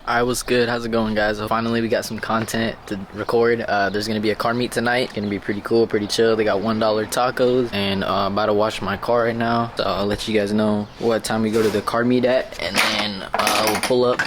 Alright, what's good? How's it going, guys? Finally, we got some content to record. There's gonna be a car meet tonight. It's gonna be pretty cool, pretty chill. They got $1 tacos, and about to wash my car right now. So I'll let you guys know what time we go to the car meet at, and then we'll pull up.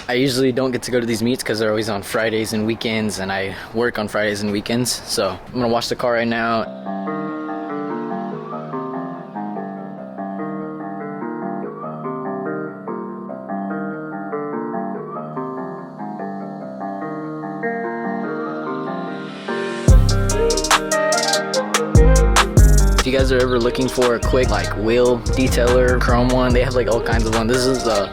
I usually don't get to go to these meets because they're always on Fridays and weekends, and I work on Fridays and weekends. So I'm gonna wash the car right now. If you guys are ever looking for a quick wheel detailer, chrome one, they have all kinds of one. This is a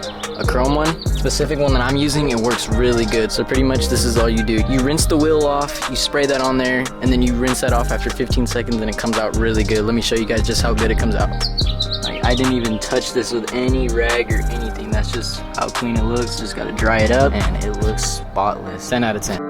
chrome one, specific one that I'm using. It works really good. So pretty much this is all you do. You rinse the wheel off, you spray that on there, and then you rinse that off after 15 seconds and it comes out really good. Let me show you guys just how good it comes out. I didn't even touch this with any rag or anything. That's just how clean it looks. Just gotta dry it up and it looks spotless. 10 out of 10.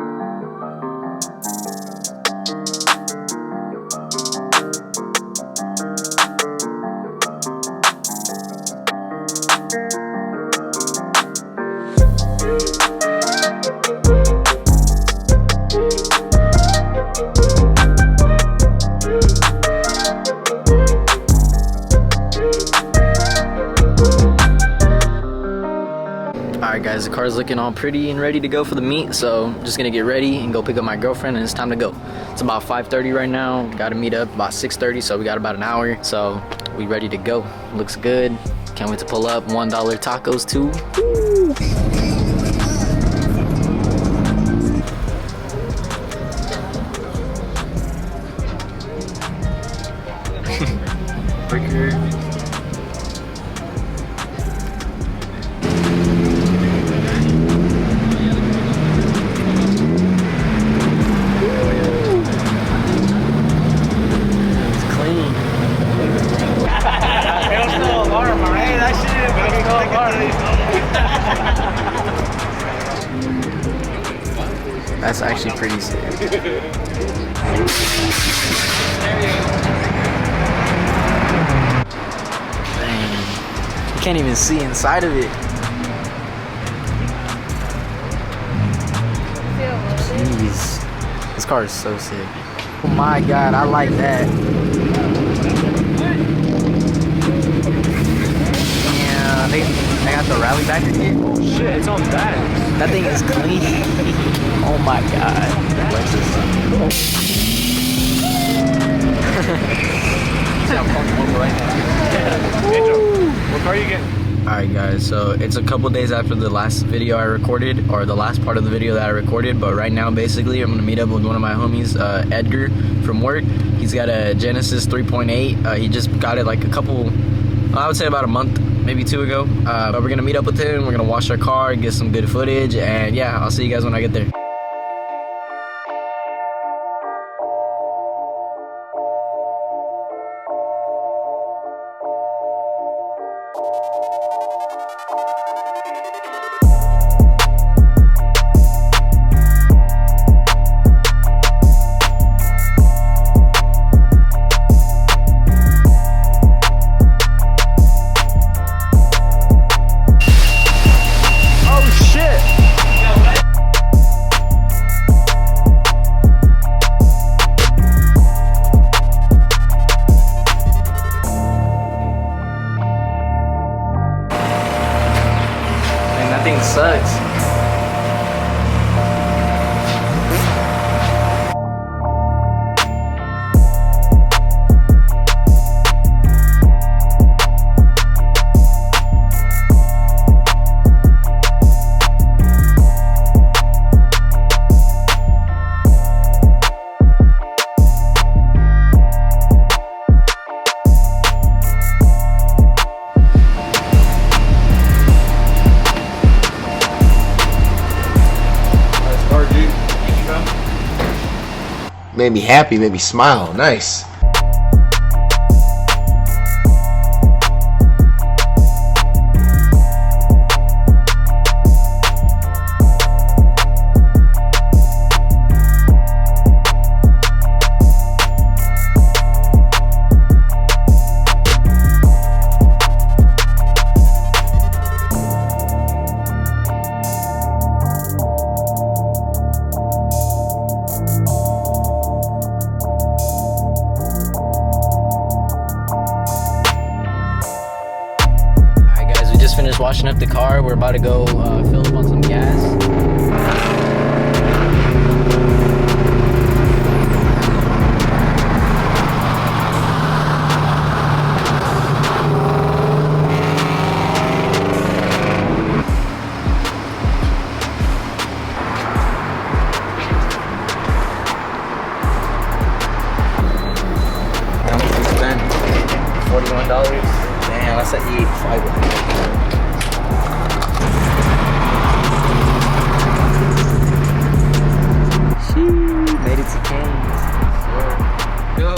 Alright guys, the car's looking all pretty and ready to go for the meet, so I'm just gonna get ready and go pick up my girlfriend, and it's time to go. It's about 5:30 right now. Gotta meet up about 6:30, so we got about an hour. So we ready to go. Looks good. Can't wait to pull up. $1 tacos too. Woo. Breaker. That's actually pretty sick. Dang. You can't even see inside of it. Jeez. This car is so sick. Oh my god, I like that. Yeah, they got the rally back kit. Oh shit, it's on back. That thing is clean. Oh my god. What car are you getting? Alright guys, so it's a couple days after the last video I recorded, or the last part of the video that I recorded, but right now basically I'm gonna meet up with one of my homies, Edgar, from work. He's got a Genesis 3.8. He just got it like a couple, I would say about a month, maybe 2 ago. But we're gonna meet up with him, we're gonna wash our car, get some good footage, and yeah, I'll see you guys when I get there. That thing sucks. Made me happy, made me smile. Nice. washing up the car. We're about to go fill up on some gas. $41. Damn, that's an 85. She made it to Cane's. Go.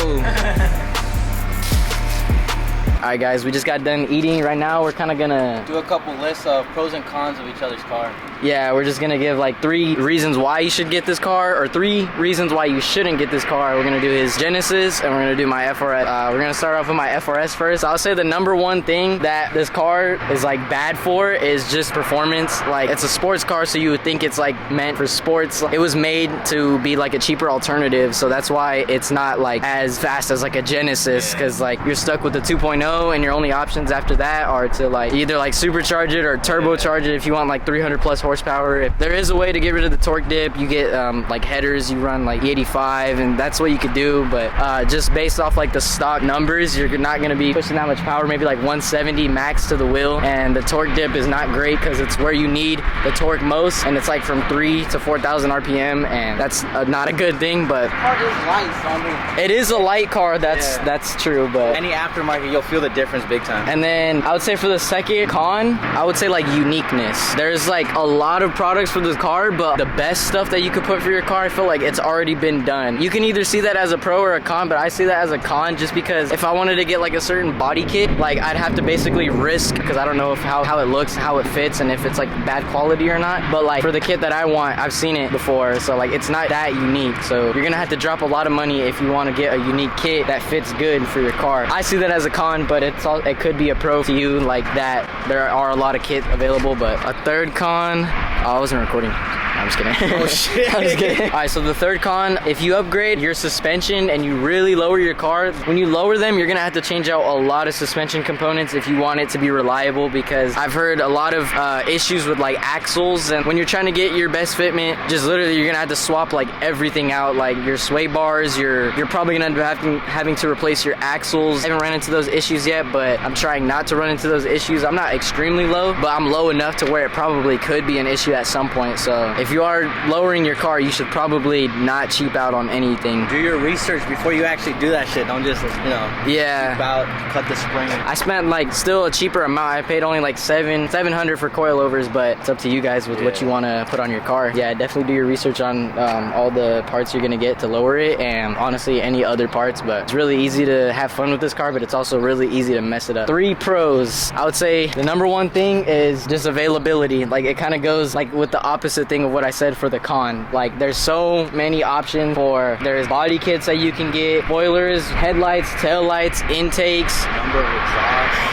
Alright guys, we just got done eating. Right now we're kind of gonna do a couple lists of pros and cons of each other's car. Yeah, we're just gonna give like 3 reasons why you should get this car, or 3 reasons why you shouldn't get this car. We're gonna do his Genesis, and we're gonna do my FRS. We're gonna start off with my FRS first. I'll say the number 1 thing that this car is like bad for is just performance. Like, it's a sports car, so you would think it's like meant for sports. It was made to be like a cheaper alternative, so that's why it's not like as fast as like a Genesis, because like you're stuck with the 2.0, and your only options after that are to like either like supercharge it or turbocharge it if you want like 300 plus horsepower. If there is a way to get rid of the torque dip, you get like headers, you run like 85, and that's what you could do. But just based off like the stock numbers, you're not going to be pushing that much power, maybe like 170 max to the wheel. And the torque dip is not great because it's where you need the torque most, and it's like from 3 to 4,000 RPM, and that's not a good thing. But The car is light, so I mean, it is a light car, that's true. But any aftermarket, you'll feel the difference big time. and then I would say for the second con, I would say like uniqueness. There's like a lot of products for this car, but the best stuff that you could put for your car, I feel like it's already been done. You can either see that as a pro or a con, but I see that as a con just because if I wanted to get like a certain body kit, like I'd have to basically risk, because I don't know if how it looks, how it fits, and if it's like bad quality or not. But like for the kit that I want, I've seen it before, so like it's not that unique. So you're gonna have to drop a lot of money if you want to get a unique kit that fits good for your car. I see that as a con, but it could be a pro to you, like that there are a lot of kits available. But a third con, I wasn't recording. I'm just kidding. Oh shit. I'm just kidding. All right, so the third con, if you upgrade your suspension and you really lower your car, when you lower them, you're gonna have to change out a lot of suspension components if you want it to be reliable, because I've heard a lot of issues with like axles, and when you're trying to get your best fitment, just literally you're gonna have to swap like everything out, like your sway bars, you're probably gonna end up having to replace your axles. I haven't ran into those issues yet, but I'm trying not to run into those issues. I'm not extremely low, but I'm low enough to where it probably could be an issue at some point. So if you are lowering your car, you should probably not cheap out on anything. Do your research before you actually do that shit. Don't just, Yeah. cheap out, cut the spring. I spent like still a cheaper amount. I paid only like $700 for coilovers, but it's up to you guys with what you want to put on your car. Yeah, definitely do your research on all the parts you're gonna get to lower it, and honestly any other parts. But it's really easy to have fun with this car, but it's also really easy to mess it up. 3 pros. I would say the number 1 thing is just availability. Like it kind of goes like with the opposite thing of what I said for the con. Like there's so many options there's body kits that you can get, spoilers, headlights, tail lights, intakes, Number of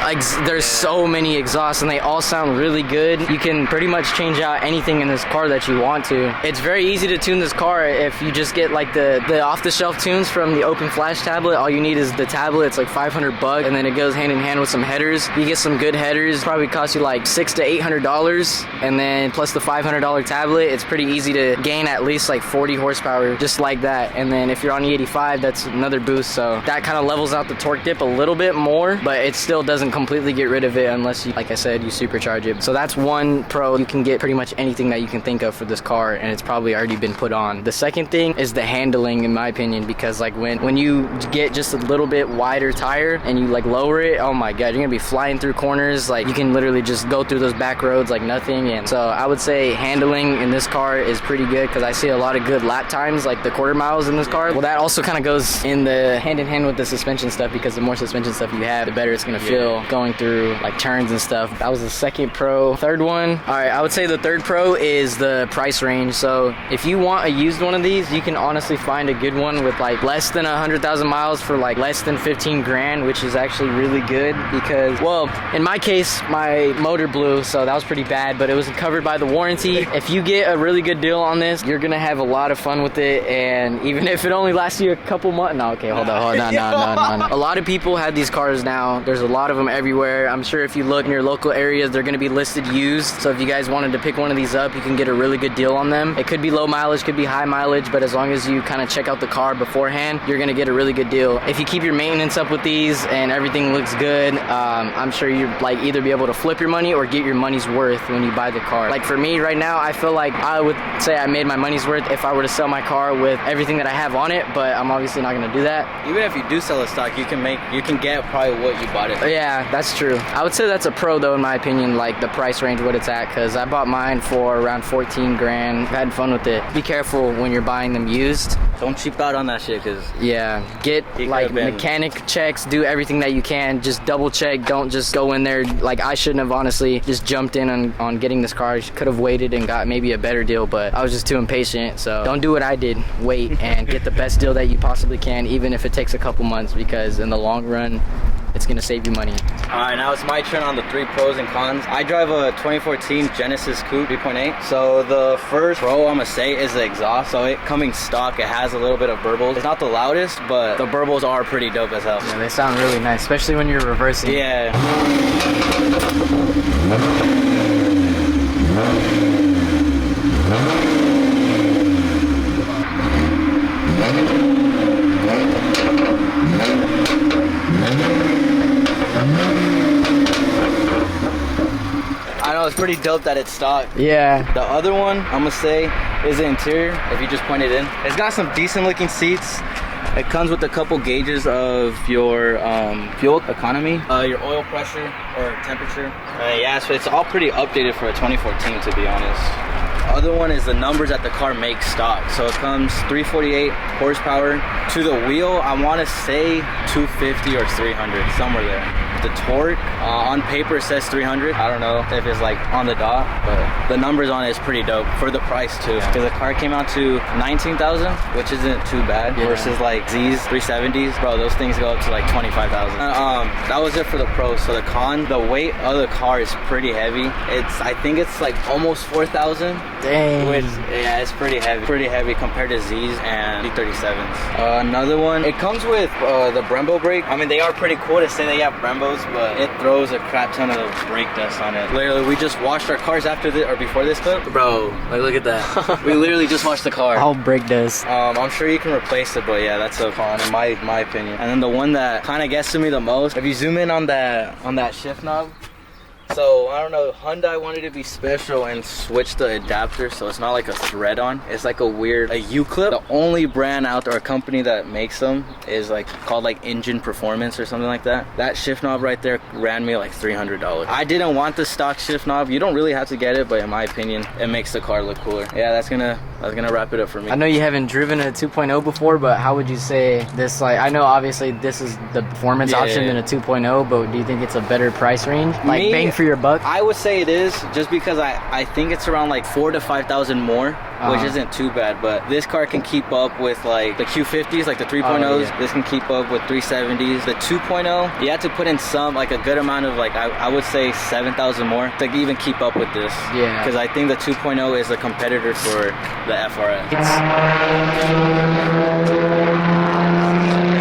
exhausts. there's so many exhausts, and they all sound really good. You can pretty much change out anything in this car that you want to. It's very easy to tune this car if you just get like the off-the-shelf tunes from the Open Flash tablet. All you need is the tablet. It's like $500, and then it goes hand in hand with some headers. You get some good headers, probably cost you like $600 to $800, and then plus the $500 tablet, it's pretty easy to gain at least like 40 horsepower just like that. And then if you're on E85, that's another boost, so that kind of levels out the torque dip a little bit more, but it still doesn't completely get rid of it unless you, like I said, you supercharge it. So that's 1 pro. You can get pretty much anything that you can think of for this car, and it's probably already been put on. The second thing is the handling, in my opinion, because like when you get just a little bit wider tire and you like lower it, oh my god, you're gonna be flying through corners. Like you can literally just go through those back roads like nothing. And so I would say handling in this car is pretty good, because I see a lot of good lap times, like the quarter miles in this car. Well, that also kind of goes in the hand in hand with the suspension stuff, because the more suspension stuff you have, the better it's gonna feel going through like turns and stuff. That was the second pro. Third one, all right, I would say the third pro is the price range. So if you want a used one of these, you can honestly find a good one with like less than 100,000 miles for like less than 15 grand, which is actually really good, because, well, in my case, my motor blew, so that was pretty bad, but it was covered by the warranty. If you get a really good deal on this. You're gonna have a lot of fun with it, and even if it only lasts you a couple months. No, okay, hold on. No. A lot of people have these cars now. There's a lot of them everywhere. I'm sure if you look in your local areas, they're gonna be listed used. So if you guys wanted to pick one of these up, you can get a really good deal on them. It could be low mileage, could be high mileage, but as long as you kind of check out the car beforehand, you're gonna get a really good deal. If you keep your maintenance up with these and everything looks good, I'm sure you like either be able to flip your money or get your money's worth when you buy the car. Like for me right now, I feel like I would say I made my money's worth if I were to sell my car with everything that I have on it, but I'm obviously not gonna do that. Even if you do sell a stock, you can get probably what you bought it for. Yeah, that's true. I would say that's a pro though, in my opinion, like the price range what it's at, because I bought mine for around 14 grand. I've had fun with it. Be careful when you're buying them used. Don't cheap out on that shit, because yeah, get like mechanic checks, do everything that you can, just double check. Don't just go in there. Like I shouldn't have honestly just jumped in on getting this car. I could have waited and got maybe a better deal, but I was just too impatient. So don't do what I did. Wait and get the best deal that you possibly can, even if it takes a couple months, because in the long run, it's gonna save you money. All right, now it's my turn on the 3 pros and cons. I drive a 2014 Genesis Coupe 3.8. So the first pro I'm gonna say is the exhaust. So it coming stock, it has a little bit of burbles. It's not the loudest, but the burbles are pretty dope as hell. Yeah, they sound really nice, especially when you're reversing. Yeah. I know, it's pretty dope that it's stock. Yeah. The other one I'm gonna say is the interior. If you just point it in, it's got some decent looking seats. It comes with a couple gauges of your fuel economy, your oil pressure or temperature. Yeah, so it's all pretty updated for a 2014, to be honest. Other one is the numbers that the car makes stock. So it comes 348 horsepower. To the wheel, I want to say 250 or 300, somewhere there. The torque, on paper it says 300. I don't know if it's like on the dot, but the numbers on it is pretty dope for the price too. Because the car came out to 19,000, which isn't too bad, versus like Z's 370s. Bro, those things go up to like 25,000. That was it for the pros. So the con, the weight of the car is pretty heavy. I think it's like almost 4,000. Dang. Which, yeah, it's pretty heavy compared to Z's and D37s. Another one, it comes with the Brembo brake. I mean, they are pretty cool to say they have Brembos, but it throws a crap ton of brake dust on it. Literally, we just washed our cars after this or before this clip. Bro, like look at that. We literally just washed the car. All brake dust. I'm sure you can replace it, but yeah, that's a con in my opinion. And then the one that kind of gets to me the most, if you zoom in on that shift knob. So I don't know, Hyundai wanted to be special and switch the adapter so it's not like a thread on. It's like a U-clip. The only brand out there, or company that makes them, is like called like Engine Performance or something like that. That shift knob right there ran me like $300. I didn't want the stock shift knob. You don't really have to get it, but in my opinion, it makes the car look cooler. Yeah, that's gonna wrap it up for me. I know you haven't driven a 2.0 before, but how would you say this, like, I know obviously this is the performance option than a 2.0, but do you think it's a better price range? Like bang for your buck? I would say it is, just because I think it's around like 4,000 to 5,000 more, which isn't too bad. But this car can keep up with like the Q50s, like the 3.0s. This can keep up with 370s. The 2.0, you have to put in like a good amount of like I would say 7,000 more to even keep up with this. Yeah. Because I think the 2.0 is a competitor for the FRS.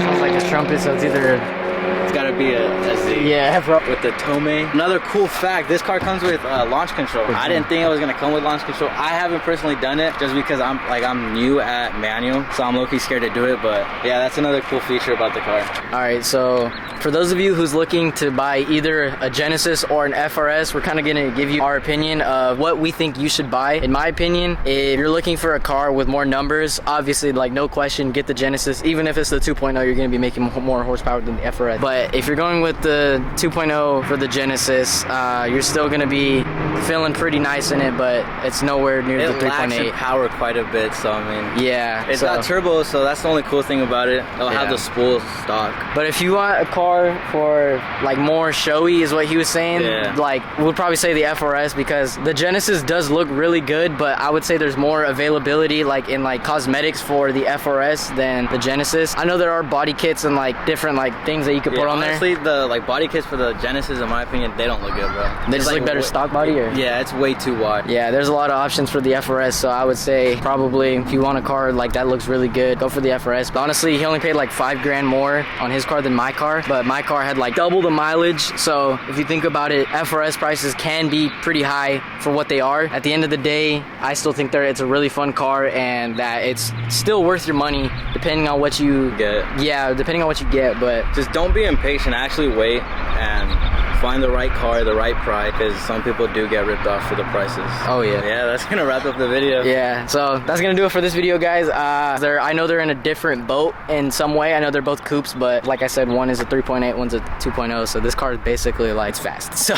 Sounds like a trumpet, so it's gotta be a Z. Yeah, bro. With the Tomei. Another cool fact, this car comes with launch control. I didn't think it was gonna come with launch control. I haven't personally done it just because I'm new at manual, so I'm low-key scared to do it, but yeah, that's another cool feature about the car. All right, so for those of you who's looking to buy either a Genesis or an FRS, we're kind of gonna give you our opinion of what we think you should buy. In my opinion, if you're looking for a car with more numbers, obviously, like, no question, get the Genesis. Even if it's the 2.0, you're gonna be making more horsepower than the FRS. But if you're going with the 2.0 for the Genesis, you're still gonna be feeling pretty nice in it, but it's nowhere near the 3.8. It lacks in power quite a bit, so I mean, yeah, it's got turbo, so that's the only cool thing about it. It'll have the spool stock. But if you want a car for like more showy, is what he was saying, like, we'd probably say the FRS, because the Genesis does look really good, but I would say there's more availability like in like cosmetics for the FRS than the Genesis. I know there are body kits and like different like things that you could put on there. Honestly, the like body body kits for the Genesis, in my opinion, they don't look good, bro. They just look better stock body, or? Yeah, it's way too wide. Yeah, there's a lot of options for the FRS, so I would say probably if you want a car like that looks really good, go for the FRS. But honestly, he only paid like $5,000 more on his car than my car, but my car had like double the mileage. So if you think about it, FRS prices can be pretty high for what they are. At the end of the day, I still think it's a really fun car, and that it's still worth your money depending on what you get. Yeah, depending on what you get. But just don't be impatient. Actually wait and find the right car, the right price, because some people do get ripped off for the prices. Oh yeah. Yeah, that's gonna wrap up the video. Yeah, so that's gonna do it for this video, guys. I know they're in a different boat in some way. I know they're both coupes, but like I said, one is a 3.8, one's a 2.0, so this car is basically like, it's fast. So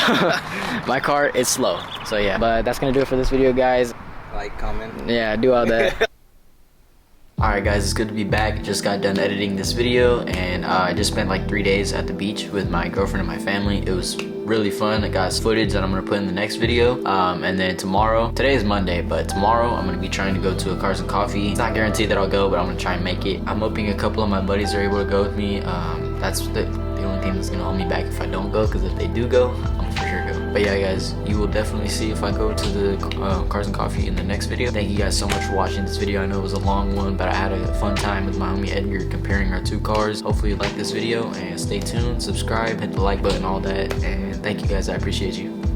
my car is slow. So yeah, but that's gonna do it for this video, guys. Like, comment. Yeah, do all that. Alright guys, it's good to be back. Just got done editing this video, and I just spent like 3 days at the beach with my girlfriend and my family. It was really fun. I got footage that I'm gonna put in the next video. And then tomorrow, today is Monday, but tomorrow I'm gonna be trying to go to a Cars and Coffee. It's not guaranteed that I'll go, but I'm gonna try and make it. I'm hoping a couple of my buddies are able to go with me. That's the only thing that's gonna hold me back if I don't go, because if they do go, I'm for sure go. But yeah guys, you will definitely see if I go to the Cars and Coffee in the next video. Thank you guys so much for watching this video. I know it was a long one, but I had a fun time with my homie Edgar comparing our two cars. Hopefully you like this video, and stay tuned, subscribe, hit the like button, all that, and thank you guys, I appreciate you.